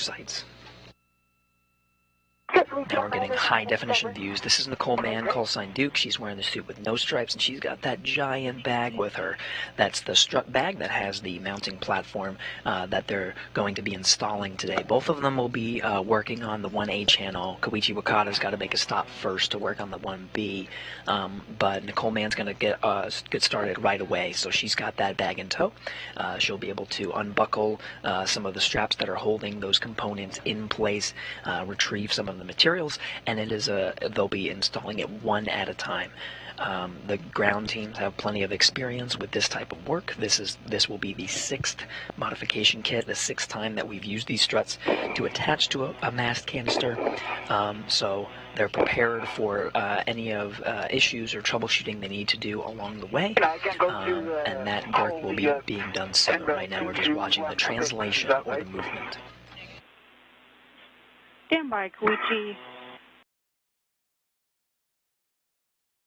sites. Now we're getting high-definition views. This is Nicole Mann, callsign Duke. She's wearing the suit with no stripes, and she's got that giant bag with her. That's the strut bag that has the mounting platform that they're going to be installing today. Both of them will be working on the 1A channel. Koichi Wakata's got to make a stop first to work on the 1B, but Nicole Mann's going to get started right away, so she's got that bag in tow. She'll be able to unbuckle some of the straps that are holding those components in place, retrieve some of the materials, and they'll be installing it one at a time. The ground teams have plenty of experience with this type of work. This will be the 6th modification kit, the 6th time that we've used these struts to attach to a mast canister, so they're prepared for any of issues or troubleshooting they need to do along the way, and that work will be being done soon. Right now we're just watching the translation or the movement. Stand by, Koichi.